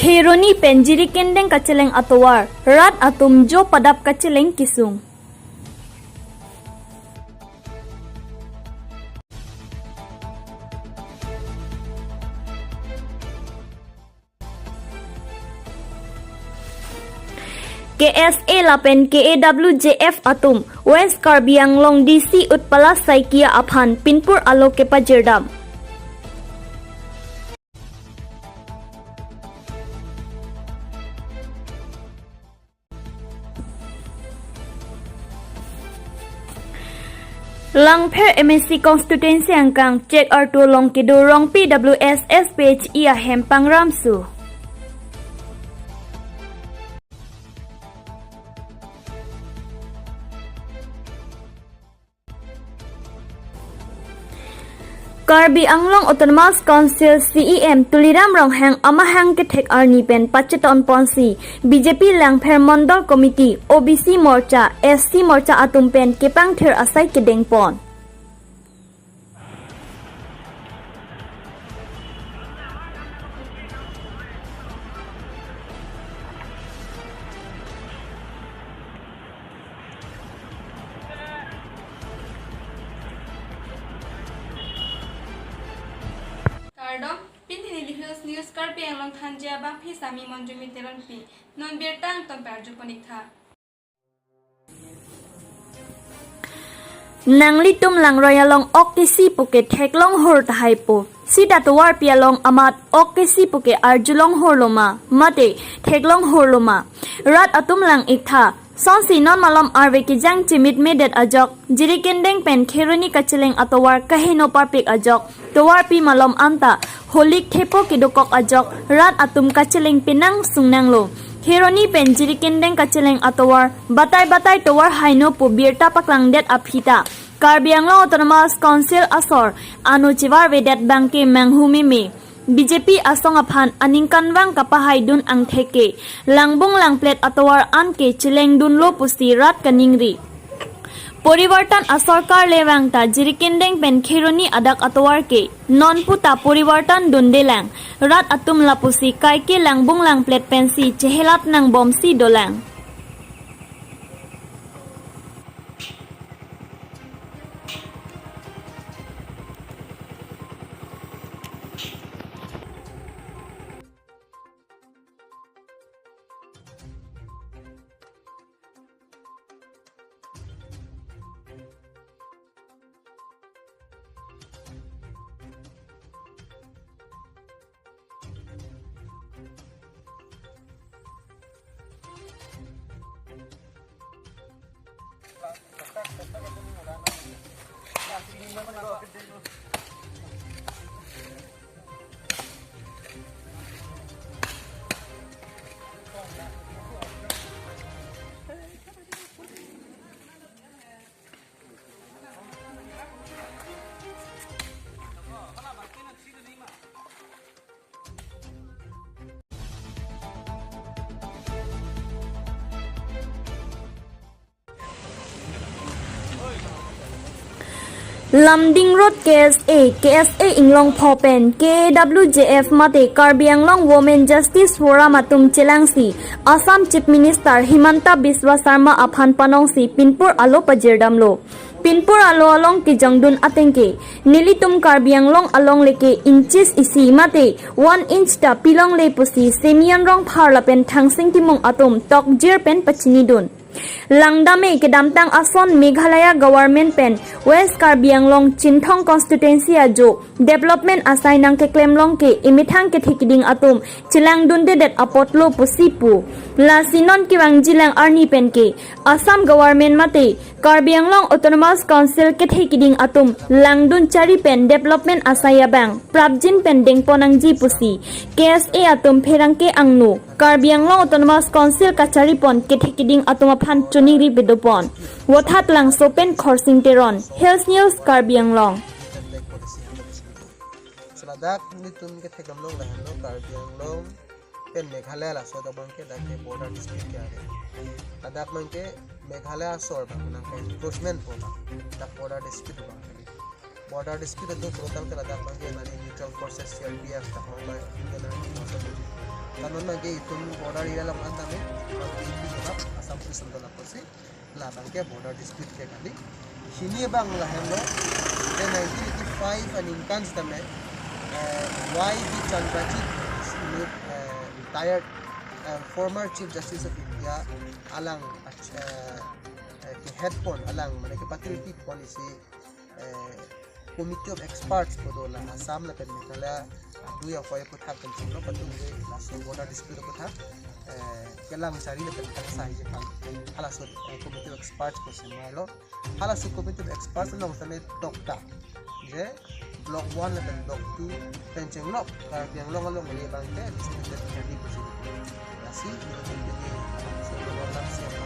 Kheroni penjiri kendeng kaceleng atowar, rat atum jo padap kaceleng kisung. KSA lapen KAWJF atum West Karbi Anglong DC Utpala Saikia Aphan Pinpur Alo Kepa Jirdam. Langpher MSC Constituency Angkang Cek Artu Long Kidurong PWS SPH Ia Hempang Ramsu. Karbi Anglong Autonomous Council CEM Tuliram Ronghang Amahang Ketek Arni Pen Pacheton Ponsi BJP Langpher Mondol Committee OBC Morcha SC Morcha Atum Pen Kepang Thir Asai Kedeng Pon. Pinhini Hills News Karbi Anglong Thanjia Bang Phi Sami Monjumi Teron Pi Non Bertang Ton Perju Ponikha Nangli tum lang royalong okisi puke theklong hor tahaipo sida tuwar pialong amat okisi puke arjulong horloma mate theklong horloma rat atum lang ikha sonsi non malom arve ki jang chimit medet ajok jiri kendeng pen Kheroni kacheleng atowar kahino parpik ajok tuwar pi malom anta holik thepo kidokok ajok rat atum kacheleng pinang sungnanglo Kheroni pen jiri kendeng kacheleng atowar batai towar haino pu birta paklang det aphita Karbi Anglong Autonomous Council Asor anu chivar vedet bangke menghumi me BJP asong aphan aningkanwang kapahay dun ang theke langbong langplet atowar anke chileng dun lo pusi rat kaningri Poriwartan asarkar lewangta jirikendeng pen Kheroni adak atowar ke non puta poriwartan dundelang rat atum lapusi kaike langbong langplet pensi chehelat nang bomsi dolang Lamding Road KSA Inglong Phopen KWJF Mate Karbi Anglong Women Justice Forum Atum Chelangsi Assam Chief Minister Himanta Biswa Sarma Aphan Panongsi Pinpur Alo Pajirdamlo Pinpur Alo along ki jangdun atengke Nilitum Karbi Anglong along leke inches isi mate 1 inch ta pilong le pusi semian rong parlapen thangsing timong atum tok jir pen pachinidun Langdame kedamtang ason Meghalaya Government Pen West Karbi Anglong Chinthong Constituency ajo Development asai nang ke klemlong ke imithang ke thikiding atum chilang dunde det apotlo pusipu la sinon kiwang jilang arni pen ke Assam Government mate Karbi Anglong Autonomous Council ke thikiding atum langdun chari pen Development asai abang prabjin pen dengponang ji pusi KSA atum pherangke angnu Karbi Anglong Autonomous Council kachari pon ke thikiding atum aphan chuningri bidopon wathat lang sopen khorsing teron Hills News Karbi Anglong Seladak nitum ke thekamlong lahano Karbi Anglong pen Meghalaya la so dabang ke dake border dispute ke are adak mangke Meghalaya sor bang nang ke encroachment pola dak border dispute itu total ke adak mangke nani neutral forces CRPF ta hongla indana kanon mangke itun border area lang anda me asam prison dala pasi la bangke border dispute ke kali sini bang la hello in 1985 and in Kanstame YV Chandrajit retired former Chief Justice of India alang ke headphone alang mana ke patriotic policy committee of experts ko do la Assam la pen Meghalaya du ya foi ko thak kan chino patung de la so border dispute ko thak kelang sari la pen tak sai je kan hala so committee of experts ko semalo hala so committee of experts long sane dokta je block 1 la pen block 2 pencheng lok kar yang long long le bang ke dispute jadi ko sini asi ni so border siapa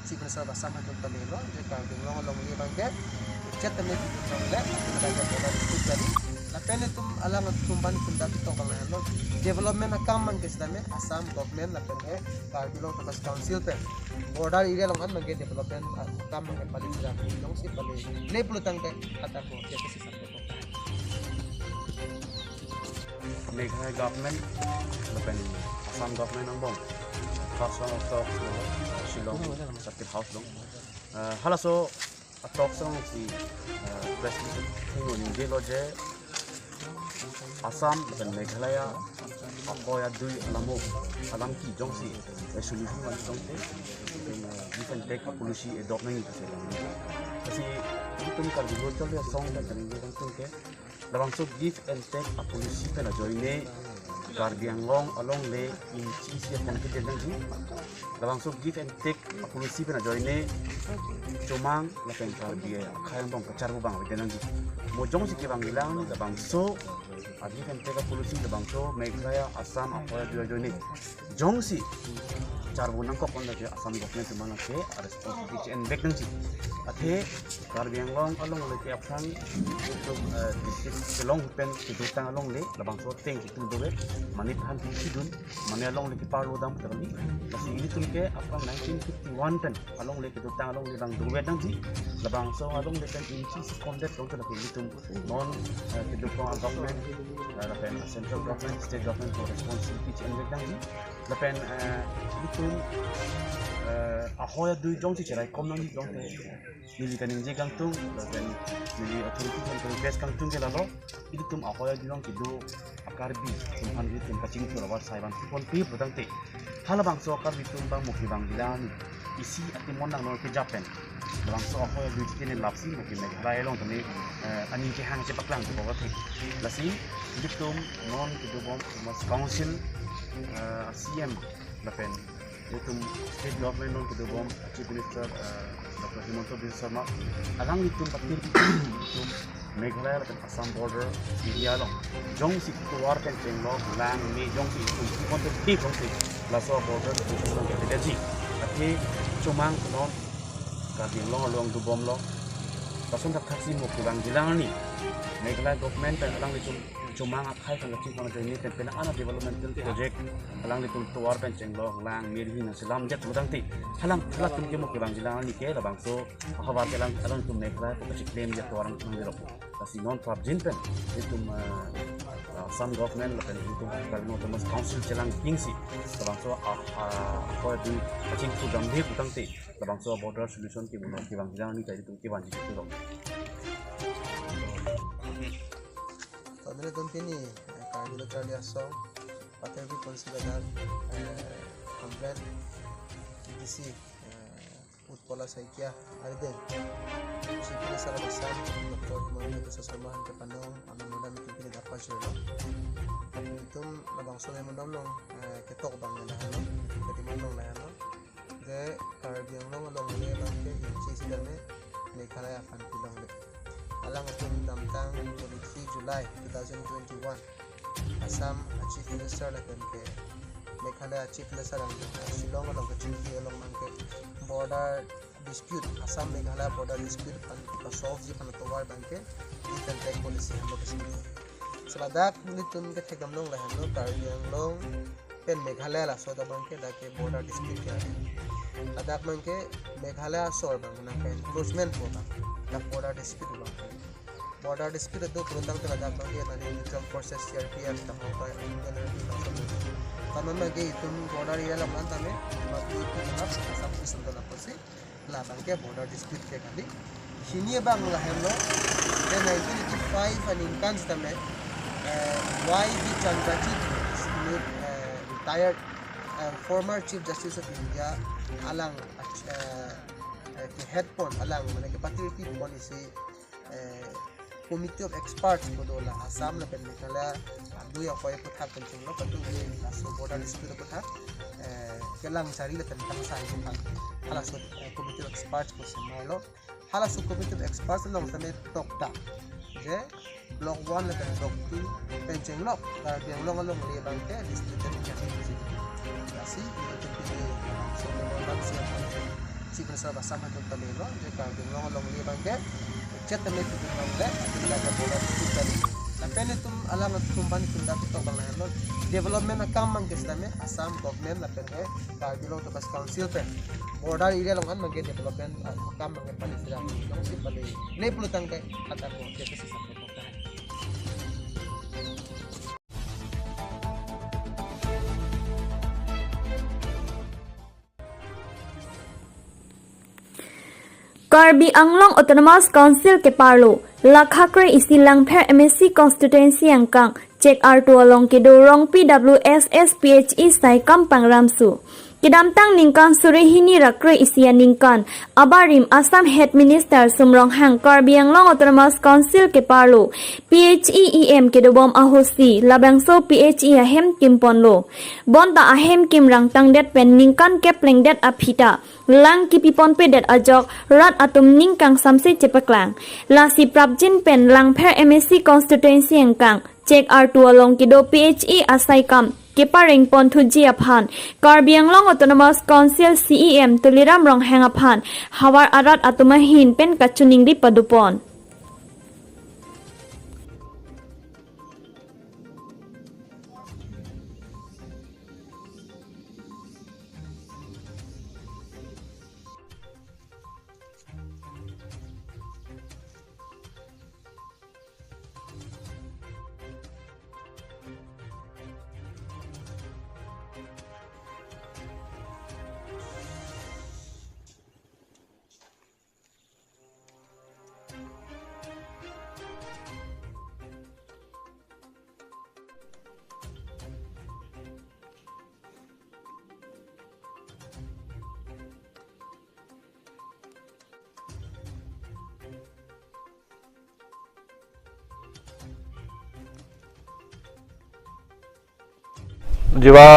si Minister Assam hatun tamelo je kar yang long long le bang ke chat में lapene tum alang tumban kunda to kang hello development akam man ke sidame Assam government lapene Kargil Tamas council pe border area longan man ke development akam man ke paling jam long si pale le plutang ke kata ko ke si sabto ko Meghalaya government lapene Assam government ang bong house of Shillong Circuit House long halaso approximately si president hingon hindi loje Assam dan Meghalaya ako ya dui alam ki jong si resolution wan jong te give and take policy adoptment itu sila kasi itu kar di botol ya song dan ini kan ke labang so give and take policy pena joine Karbianglong along le in cheese kan ke den ji labang so give and take policy pena joine Cumang lapen Karbi kayang bang pacar bang den ji mo jong si ke bang bilang ni labang so adi kan tega polusi labang so Meghalaya Assam apa ya joine jong si चार बुनंग को अपन लगे असम गवर्नमेंट माना के responsibility and back नंची अथे कार्बी आंगलोंग अलोंग लेके अपसां तो डिस्ट्रिक्ट शिलोंग पेन के दुतांग अलोंग ले लबांग सो टेंग की तुम दोगे मनी थान की दुन मने अलोंग लेके पारो दाम तरली kasi ini तुम के अपना 1951 पेन अलोंग लेके दुतांग अलोंग ले बang दुवे नंची लबांग सो अलोंग लेके इंची सेकंडेट लोंग तो लगे तुम नॉन के दुतांग government lapen central government state government for responsibility and back nang lapen itu ahoya dui jong si cerai kom nang jong te nili kaning je kang tung lapen nili authority kan best kang tung ke lalo itu tum ahoya dui jong kidu akarbi tumhan di tum kacing tu rawat saiban pon pi putang te halabang so akar di tum bang mukhi bang bilani isi ati mon nang no ke Japan labang so ahoya dui kini lapsi mukhi Meghalaya long tani ani ke hang cepak lang tu bawa te lasi ditum non kidu bom mas council CM lapen ditum state government non kidu bom chief minister Dr. Himanta Biswa Sarma alang ditum patir ditum Meghalaya lapen Assam border area long jong si tuar kan chenglok lang ni jong si ditum konten di jong si laso border ditum long ke deji ati cumang non kading long long du bom lo pasun tak taksi mo kurang jilang ni Meghalaya government kan alang ditum cumang akai kan lagi kalau ini tempena ana developmental project alang di tuar kan cenglong lang mirhi na selam jet budang ti halang halat tum ke mo kurang jilang ni ke labang so ahawat alang tum Meghalaya ko kasi claim jet orang nang diro kasi non prab jin pen itu some government lapen itu kalau Tamas council celang kingsi labang so apa di kacing tu gambir budang ti labang so border solution ki mo ki bang jilang ni kai tum ki banji tu lo Padre Tontini, Kargil Traliaso, Paterbi Considerar, Complet, DC, Utpola Saikia, Arden, Sipili Sarabasam, Dr. Himanta Biswa Sarma, Kepanong, Amin Kipini Dapat Jero. Itum labang so memang dong ketok bang na halo, ketimong na halo. De Kargil long long le bang ke inci sidane Meghalaya fan pilong le. Alang itong damtang 23 July 2021 Assam Chief Minister lakan ke Meghalaya Chief Minister ang Shillong along ke Chief along man ke border dispute Assam Meghalaya border dispute pan ka solve ji pan tawar ban ke different take policy hamo ke sini sabadak nitum ke thegamlong la hano Karbianglong pen Meghalaya la so da ban ke da ke border dispute ya adak man ke Meghalaya sor bang na ke encroachment po ba da border dispute ba border dispute itu berundang terhadap bagian dari neutral forces CRPF tahun kanon lagi itu border area lang antame bagi pinap asam sendal apa sih lah bangke border dispute ke kali sini bang lah hello then 1985 aninkan stame YB Chandrajit retired former Chief Justice of India alang headphone alang mana ke patriotic policy Committee of Experts bodola Assam na penmekala dua yang kaya putar kencing lo patu aso border dispute putar kelang cari le tentang sai putar halaso Committee of Experts ko semalo halaso Committee of Experts long tane tokta je block 1 le block 2 kencing lo yang long le bangke dispute kasi itu pilih so memang siapa si bersama sama tu tamelo je ka long le bangke chat में तो मामला अगला का बोला चिकन पहले तुम अलग कंपनी तुम दाती तो बंगला है डेवलपमेंट का काम मंगे में असम गवर्नमेंट ना पहले कार्बिलो तो बस काउंसिल पे बॉर्डर एरिया लोगन मंगे डेवलपमेंट काम मंगे पानी सिरा लोग से पहले ले पुलतंग के आता को कैसे से सकते होता है Karbi Anglong Autonomous Council ke Parlo Lakhakre isi langpher MSC constituency angkang cek R2 along ke dorong PWSS PHE sai kampang ramsu Kidamtang ningkan surehini rakre isia ningkan abarim Assam Head Minister Sumrong Hang Karbi Anglong Autonomous Council ke Parlo PHEEM ke dobom ahosi labangso PHE ahem kimponlo bonta ahem kim rangtang det pen ningkan kepleng det apita lang kipipon pe det ajok rat atum ningkang samse chepaklang lasi prabjin pen langpher MSC constituency angkang cek R2 along kido PHE asai kam Keparing Ponthuji aphan Karbi Anglong Autonomous Council CEM Tuliram Rong Hang aphan Hawar Arat atumahin pen kachuningri padupon যোৱা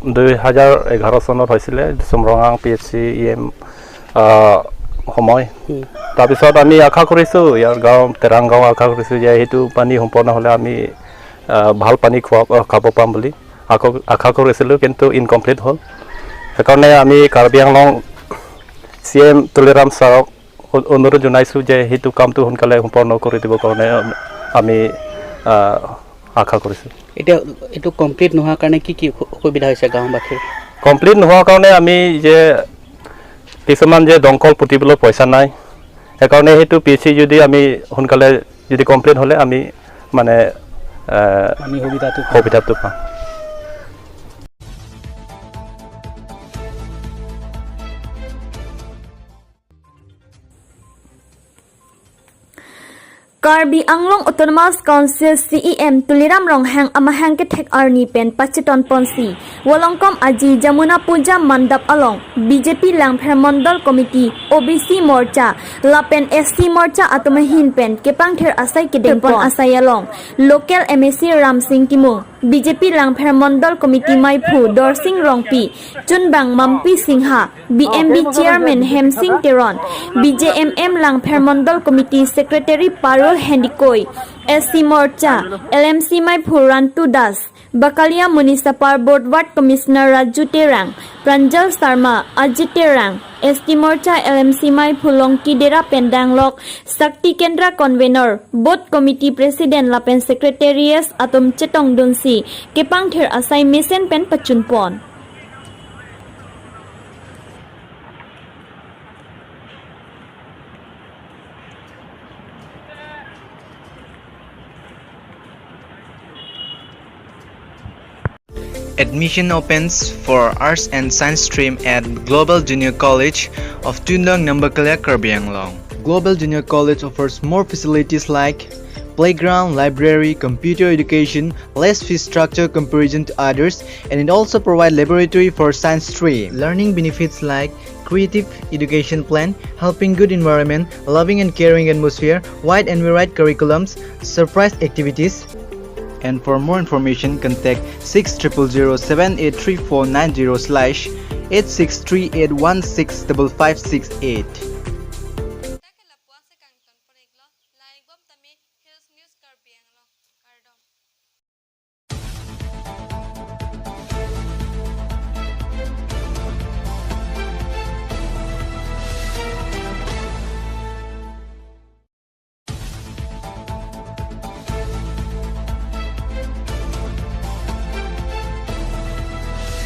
2011 চনত হৈছিলে চুমৰঙাং PHCEM সময় তাৰপিছত আমি আশা কৰিছোঁ ইয়াৰ গাঁও তেৰাং গাঁও আশা কৰিছোঁ যে সেইটো পানী সম্পূৰ্ণ হ'লে আমি ভাল পানী খাব পাম বুলি আশা কৰিছিলোঁ কিন্তু ইনকমপ্লিট হ'ল সেইকাৰণে আমি কাৰ্বি আংলং CM তুলিৰাম ছাৰক অনুৰোধ জনাইছোঁ যে সেইটো কামটো সোনকালে সম্পূৰ্ণ কৰি দিবৰ কাৰণে আমি আশা কৰিছোঁ এতিয়া এটো কমপ্লিট নোহোৱাৰ কাৰণে কি কি অসুবিধা হৈছে গাঁওবাসীৰ কমপ্লিট নোহোৱাৰ কাৰণে আমি যে কিছুমান যে দংকল পুতিবলৈ পইচা নাই সেইকাৰণে সেইটো PHC যদি আমি সোনকালে যদি কমপ্লিট হ'লে আমি মানে সুবিধাটো পাম Karbi Anglong Autonomous Council CEM Tuliram Rong Hang amahang ke thek arni pen pachiton ponsi walongkom aji Jamuna Puja Mandap along BJP Langpher Mandal Committee OBC Morcha Lapen SC Morcha atumahin pen kepang ther asai ke dempon asai along local MSC Ram Singh Timung BJP Langpher Mandal Committee Maipu Dorsing Rongpi Chunbang Mampi Singha BMB Chairman Hem Singh Teron BJMM Langpher Mandal Committee Secretary Parul Hendikoi SC Morcha LMC Maipu Rantu Das Bakalia Municipal Board Ward Commissioner Raju Terang Pranjal Sarma Ajit Terang ST Morcha LMC Maipu Longki Dera Pendanglok Sakti Kendra Convener Board Committee President Lapen Secretariat Atom Chetong Dunsi Kepang Ther Asai Mesen Pen Pachunpon Admission opens for Arts and Science stream at Global Junior College of Tundong Nambakalya, Karbi Anglong. Global Junior College offers more facilities like playground, library, computer education, less fee structure comparison to others, and it also provides laboratory for science stream. Learning benefits like creative education plan, helping good environment, loving and caring atmosphere, wide and varied curriculums, surprise activities. And for more information, contact 6007834490/86381655668.